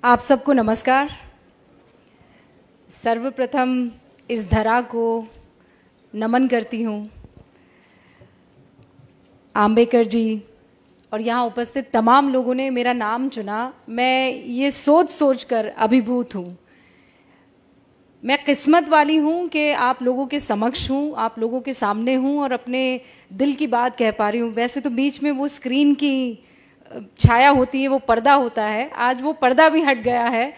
आप सबको नमस्कार। सर्वप्रथम इस धरा को नमन करती हूँ। आम्बेडकर जी और यहाँ उपस्थित तमाम लोगों ने मेरा नाम चुना, मैं ये सोच सोच कर अभिभूत हूँ। मैं किस्मत वाली हूँ कि आप लोगों के समक्ष हूँ, आप लोगों के सामने हूँ और अपने दिल की बात कह पा रही हूँ। वैसे तो बीच में वो स्क्रीन की छाया होती है, वो पर्दा होता है, आज वो पर्दा भी हट गया है,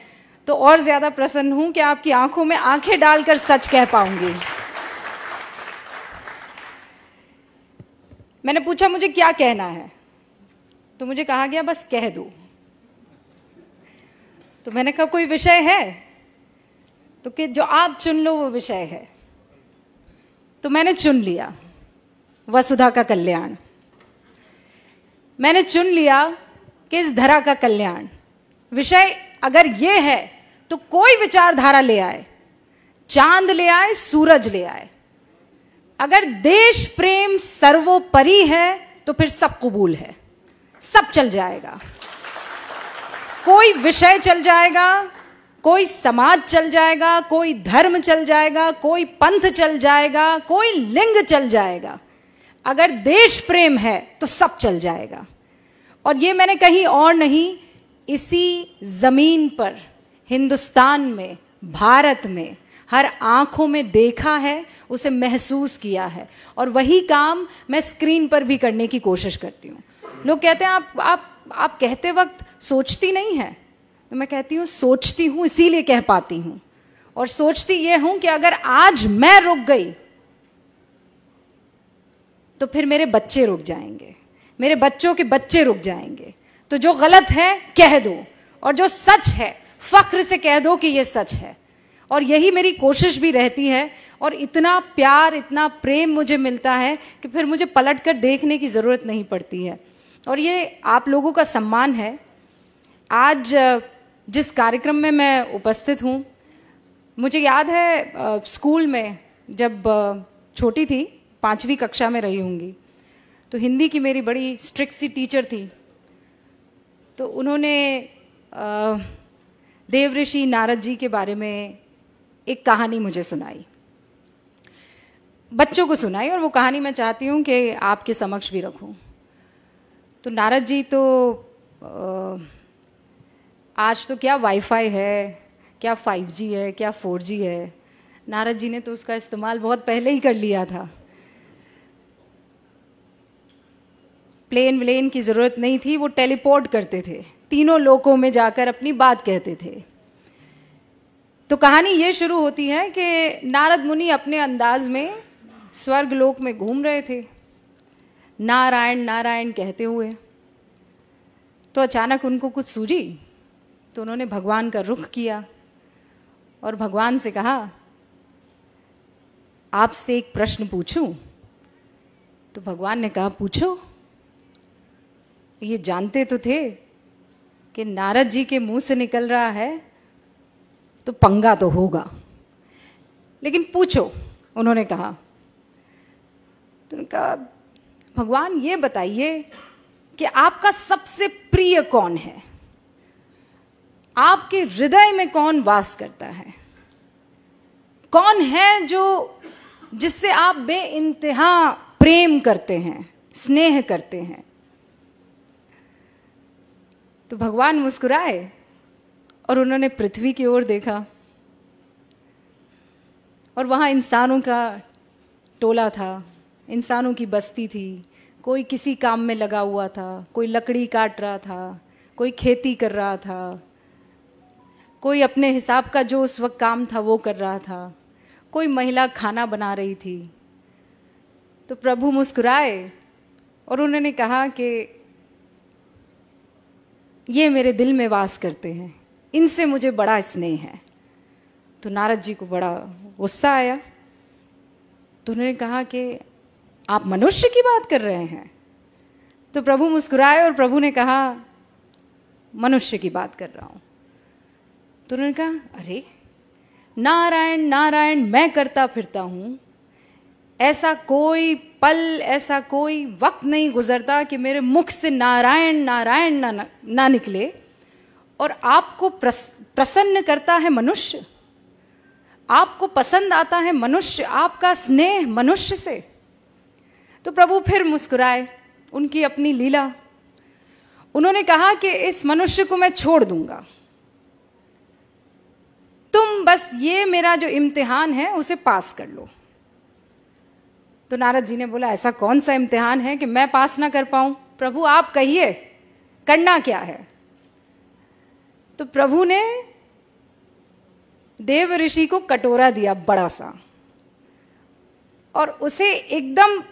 तो और ज़्यादा प्रसन्न हूँ कि आपकी आंखों में आंखें डालकर सच कह पाऊंगी। मैंने पूछा मुझे क्या कहना है, तो मुझे कहा गया बस कह दो। तो मैंने कहा कोई विषय है, तो कि जो आप चुन लो वो विषय है। तो मैंने चुन लिया वसुधा का कल्याण। मैंने चुन लिया कि इस धरा का कल्याण विषय अगर ये है तो कोई विचारधारा ले आए, चांद ले आए, सूरज ले आए, अगर देश प्रेम सर्वोपरि है तो फिर सब कबूल है, सब चल जाएगा। कोई विषय चल जाएगा, कोई समाज चल जाएगा, कोई धर्म चल जाएगा, कोई पंथ चल जाएगा, कोई लिंग चल जाएगा। अगर देश प्रेम है तो सब चल जाएगा। और ये मैंने कहीं और नहीं, इसी जमीन पर, हिंदुस्तान में, भारत में हर आंखों में देखा है, उसे महसूस किया है, और वही काम मैं स्क्रीन पर भी करने की कोशिश करती हूँ। लोग कहते हैं आप कहते वक्त सोचती नहीं है, तो मैं कहती हूँ सोचती हूँ, इसीलिए कह पाती हूँ। और सोचती ये हूँ कि अगर आज मैं रुक गई तो फिर मेरे बच्चे रुक जाएंगे, मेरे बच्चों के बच्चे रुक जाएंगे। तो जो गलत है कह दो, और जो सच है फख्र से कह दो कि ये सच है। और यही मेरी कोशिश भी रहती है। और इतना प्यार, इतना प्रेम मुझे मिलता है कि फिर मुझे पलट कर देखने की ज़रूरत नहीं पड़ती है। और ये आप लोगों का सम्मान है। आज जिस कार्यक्रम में मैं उपस्थित हूँ, मुझे याद है स्कूल में जब छोटी थी, 5वीं कक्षा में रही होंगी, तो हिंदी की मेरी बड़ी स्ट्रिक्ट सी टीचर थी। तो उन्होंने देवऋषि नारद जी के बारे में एक कहानी मुझे सुनाई, बच्चों को सुनाई, और वो कहानी मैं चाहती हूँ कि आपके समक्ष भी रखूँ। तो नारद जी तो आज तो क्या वाईफाई है, क्या 5G है, क्या 4G है, नारद जी ने तो उसका इस्तेमाल बहुत पहले ही कर लिया था। प्लेन व्लेन की ज़रूरत नहीं थी, वो टेलीपोर्ट करते थे, तीनों लोकों में जाकर अपनी बात कहते थे। तो कहानी ये शुरू होती है कि नारद मुनि अपने अंदाज में स्वर्ग लोक में घूम रहे थे, नारायण नारायण कहते हुए। तो अचानक उनको कुछ सूझी, तो उन्होंने भगवान का रुख किया और भगवान से कहा, आपसे एक प्रश्न पूछूं? तो भगवान ने कहा, पूछो। ये जानते तो थे कि नारद जी के मुंह से निकल रहा है तो पंगा तो होगा, लेकिन पूछो, उन्होंने कहा। तो उन्होंने कहा, भगवान ये बताइए कि आपका सबसे प्रिय कौन है, आपके हृदय में कौन वास करता है, कौन है जो जिससे आप बेइंतहा प्रेम करते हैं, स्नेह करते हैं। तो भगवान मुस्कुराए और उन्होंने पृथ्वी की ओर देखा, और वहाँ इंसानों का टोला था, इंसानों की बस्ती थी। कोई किसी काम में लगा हुआ था, कोई लकड़ी काट रहा था, कोई खेती कर रहा था, कोई अपने हिसाब का जो उस वक्त काम था वो कर रहा था, कोई महिला खाना बना रही थी। तो प्रभु मुस्कुराए और उन्होंने कहा कि ये मेरे दिल में वास करते हैं, इनसे मुझे बड़ा स्नेह है। तो नारद जी को बड़ा गुस्सा आया। तो उन्होंने कहा कि आप मनुष्य की बात कर रहे हैं? तो प्रभु मुस्कुराए और प्रभु ने कहा, मनुष्य की बात कर रहा हूं। तो उन्होंने कहा, अरे नारायण नारायण मैं करता फिरता हूं, ऐसा कोई पल, ऐसा कोई वक्त नहीं गुजरता कि मेरे मुख से नारायण नारायण ना निकले। और आपको प्रसन्न करता है मनुष्य, आपको पसंद आता है मनुष्य, आपका स्नेह मनुष्य से। तो प्रभु फिर मुस्कुराए, उनकी अपनी लीला। उन्होंने कहा कि इस मनुष्य को मैं छोड़ दूंगा, तुम बस ये मेरा जो इम्तिहान है उसे पास कर लो। तो नारद जी ने बोला, ऐसा कौन सा इम्तिहान है कि मैं पास ना कर पाऊं? प्रभु आप कहिए, करना क्या है? तो प्रभु ने देव ऋषि को कटोरा दिया बड़ा सा, और उसे एकदम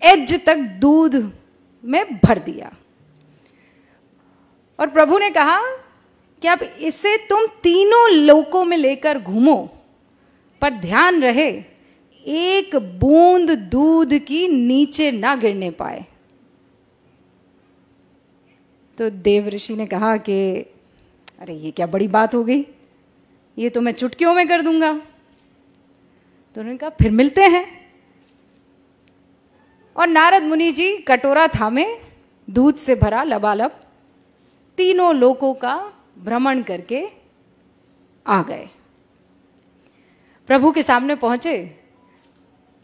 एज तक दूध में भर दिया। और प्रभु ने कहा कि अब इसे तुम तीनों लोकों में लेकर घूमो, पर ध्यान रहे एक बूंद दूध की नीचे ना गिरने पाए। तो देव ऋषि ने कहा कि अरे ये क्या बड़ी बात हो गई, ये तो मैं चुटकियों में कर दूंगा। तो उन्होंने कहा फिर मिलते हैं। और नारद मुनि जी कटोरा थामे, दूध से भरा लबालब, तीनों लोकों का भ्रमण करके आ गए। प्रभु के सामने पहुंचे,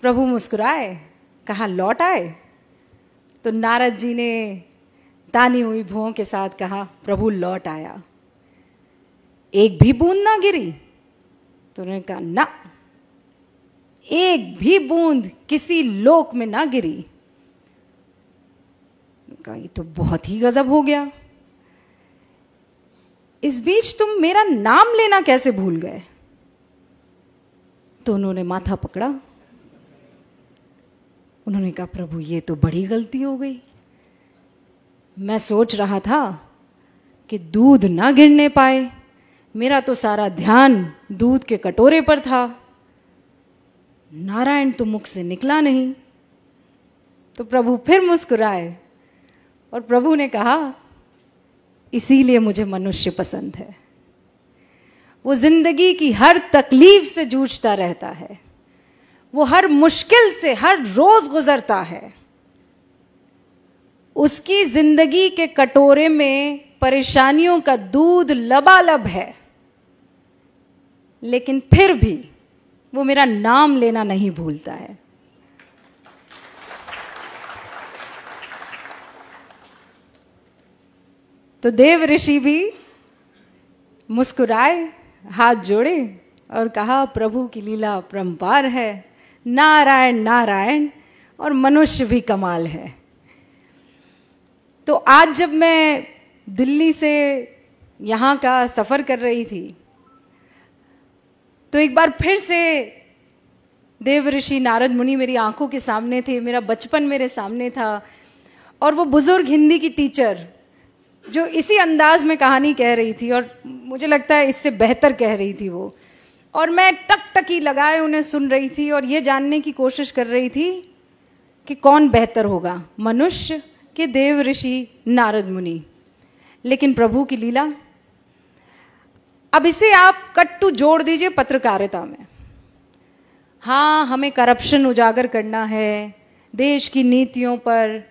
प्रभु मुस्कुराए, कहा लौट आए? तो नारद जी ने तानी हुई भुओं के साथ कहा, प्रभु लौट आया, एक भी बूंद ना गिरी? तो उन्होंने कहा ना, एक भी बूंद किसी लोक में ना गिरी। कहा ये तो बहुत ही गजब हो गया, इस बीच तुम मेरा नाम लेना कैसे भूल गए? तो उन्होंने माथा पकड़ा, उन्होंने कहा प्रभु ये तो बड़ी गलती हो गई, मैं सोच रहा था कि दूध ना गिरने पाए, मेरा तो सारा ध्यान दूध के कटोरे पर था, नारायण तो मुख से निकला नहीं। तो प्रभु फिर मुस्कुराए और प्रभु ने कहा इसीलिए मुझे मनुष्य पसंद है। वो जिंदगी की हर तकलीफ से जूझता रहता है, वो हर मुश्किल से हर रोज गुजरता है, उसकी जिंदगी के कटोरे में परेशानियों का दूध लबालब है, लेकिन फिर भी वो मेरा नाम लेना नहीं भूलता है। तो देव ऋषि भी मुस्कुराए, हाथ जोड़े और कहा प्रभु की लीला परंपार है, नारायण नारायण, और मनुष्य भी कमाल है। तो आज जब मैं दिल्ली से यहाँ का सफ़र कर रही थी तो एक बार फिर से देव ऋषि नारद मुनि मेरी आंखों के सामने थे, मेरा बचपन मेरे सामने था, और वो बुजुर्ग हिंदी की टीचर जो इसी अंदाज में कहानी कह रही थी, और मुझे लगता है इससे बेहतर कह रही थी वो, और मैं टकटकी लगाए उन्हें सुन रही थी और ये जानने की कोशिश कर रही थी कि कौन बेहतर होगा, मनुष्य कि देव ऋषि नारद मुनि। लेकिन प्रभु की लीला। अब इसे आप कट्टू जोड़ दीजिए पत्रकारिता में। हाँ, हमें करप्शन उजागर करना है, देश की नीतियों पर,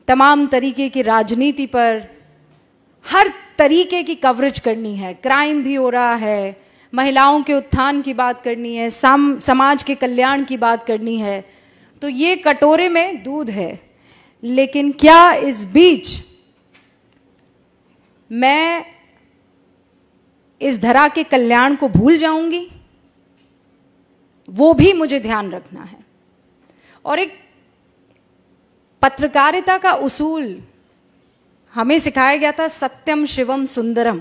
तमाम तरीके की राजनीति पर, हर तरीके की कवरेज करनी है, क्राइम भी हो रहा है, महिलाओं के उत्थान की बात करनी है, समाज के कल्याण की बात करनी है। तो ये कटोरे में दूध है, लेकिन क्या इस बीच मैं इस धरा के कल्याण को भूल जाऊंगी? वो भी मुझे ध्यान रखना है। और एक पत्रकारिता का उसूल हमें सिखाया गया था, सत्यम शिवम सुंदरम।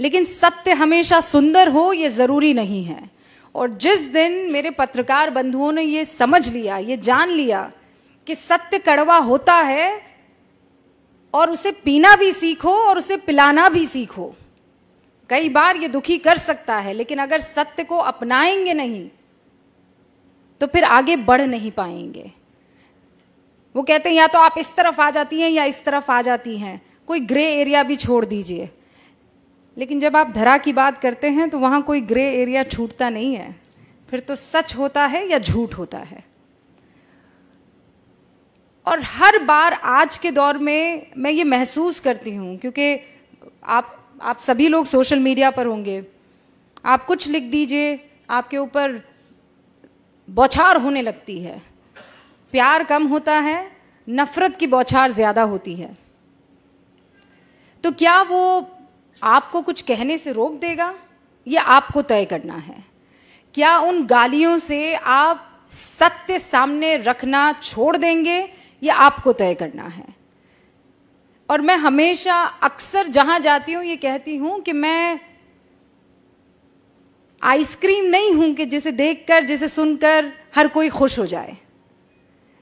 लेकिन सत्य हमेशा सुंदर हो ये जरूरी नहीं है। और जिस दिन मेरे पत्रकार बंधुओं ने ये समझ लिया, ये जान लिया कि सत्य कड़वा होता है और उसे पीना भी सीखो और उसे पिलाना भी सीखो। कई बार ये दुखी कर सकता है, लेकिन अगर सत्य को अपनाएंगे नहीं तो फिर आगे बढ़ नहीं पाएंगे। वो कहते हैं या तो आप इस तरफ आ जाती हैं या इस तरफ आ जाती हैं, कोई ग्रे एरिया भी छोड़ दीजिए। लेकिन जब आप धरा की बात करते हैं तो वहां कोई ग्रे एरिया छूटता नहीं है, फिर तो सच होता है या झूठ होता है। और हर बार आज के दौर में मैं ये महसूस करती हूँ, क्योंकि आप सभी लोग सोशल मीडिया पर होंगे, आप कुछ लिख दीजिए, आपके ऊपर बौछार होने लगती है। प्यार कम होता है, नफरत की बौछार ज़्यादा होती है। तो क्या वो आपको कुछ कहने से रोक देगा? ये आपको तय करना है। क्या उन गालियों से आप सत्य सामने रखना छोड़ देंगे? ये आपको तय करना है। और मैं हमेशा अक्सर जहां जाती हूं ये कहती हूं कि मैं आइसक्रीम नहीं हूं कि जिसे देखकर, जिसे सुनकर हर कोई खुश हो जाए।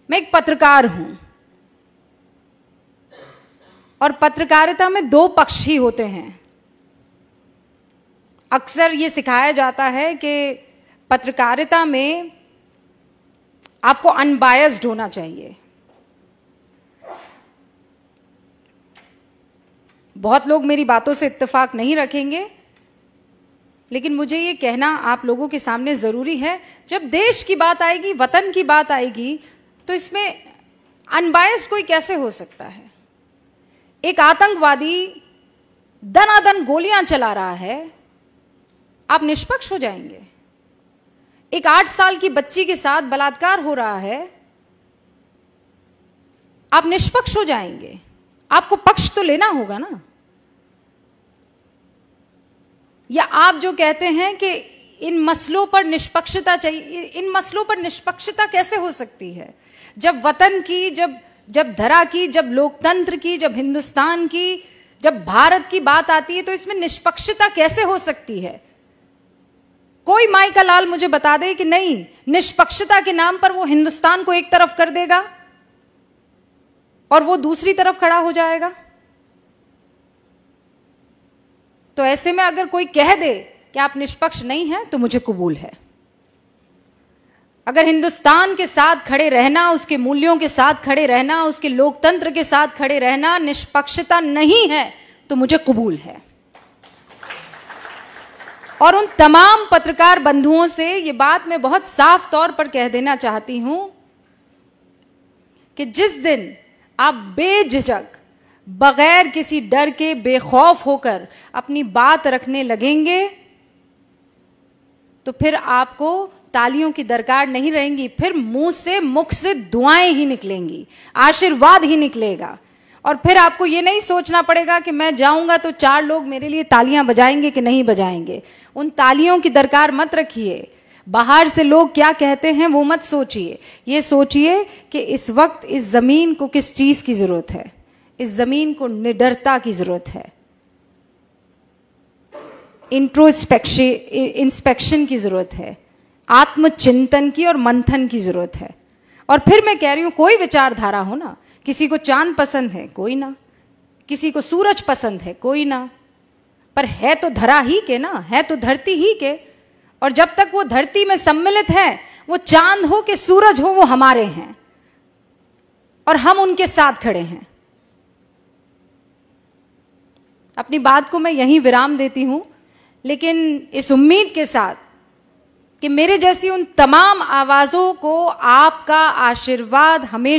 मैं एक पत्रकार हूं और पत्रकारिता में दो पक्ष ही होते हैं। अक्सर ये सिखाया जाता है कि पत्रकारिता में आपको अनबायस्ड होना चाहिए। बहुत लोग मेरी बातों से इत्तेफाक नहीं रखेंगे, लेकिन मुझे ये कहना आप लोगों के सामने ज़रूरी है। जब देश की बात आएगी, वतन की बात आएगी, तो इसमें अनबायस्ड कोई कैसे हो सकता है? एक आतंकवादी दनादन गोलियां चला रहा है, आप निष्पक्ष हो जाएंगे? एक 8 साल की बच्ची के साथ बलात्कार हो रहा है, आप निष्पक्ष हो जाएंगे? आपको पक्ष तो लेना होगा ना। या आप जो कहते हैं कि इन मसलों पर निष्पक्षता चाहिए, इन मसलों पर निष्पक्षता कैसे हो सकती है? जब वतन की, जब धरा की, जब लोकतंत्र की, जब हिंदुस्तान की, जब भारत की बात आती है, तो इसमें निष्पक्षता कैसे हो सकती है? कोई माई का लाल मुझे बता दे कि नहीं, निष्पक्षता के नाम पर वो हिंदुस्तान को एक तरफ कर देगा और वो दूसरी तरफ खड़ा हो जाएगा। तो ऐसे में अगर कोई कह दे कि आप निष्पक्ष नहीं हैं, तो मुझे कबूल है। अगर हिंदुस्तान के साथ खड़े रहना, उसके मूल्यों के साथ खड़े रहना, उसके लोकतंत्र के साथ खड़े रहना निष्पक्षता नहीं है, तो मुझे कबूल है। और उन तमाम पत्रकार बंधुओं से ये बात मैं बहुत साफ तौर पर कह देना चाहती हूं कि जिस दिन आप बेझिझक, बगैर किसी डर के, बेखौफ होकर अपनी बात रखने लगेंगे, तो फिर आपको तालियों की दरकार नहीं रहेंगी। फिर मुख से दुआएं ही निकलेंगी, आशीर्वाद ही निकलेगा। और फिर आपको ये नहीं सोचना पड़ेगा कि मैं जाऊंगा तो 4 लोग मेरे लिए तालियां बजाएंगे कि नहीं बजाएंगे। उन तालियों की दरकार मत रखिए। बाहर से लोग क्या कहते हैं वो मत सोचिए। ये सोचिए कि इस वक्त इस जमीन को किस चीज की जरूरत है। इस जमीन को निडरता की जरूरत है, इंस्पेक्शन की जरूरत है, आत्मचिंतन की और मंथन की जरूरत है। और फिर मैं कह रही हूं, कोई विचारधारा हो ना, किसी को चांद पसंद है, कोई ना, किसी को सूरज पसंद है, कोई ना, पर है तो धरा ही के ना, है तो धरती ही के। और जब तक वो धरती में सम्मिलित है, वो चांद हो कि सूरज हो, वो हमारे हैं और हम उनके साथ खड़े हैं। अपनी बात को मैं यहीं विराम देती हूं, लेकिन इस उम्मीद के साथ कि मेरे जैसी उन तमाम आवाजों को आपका आशीर्वाद हमेशा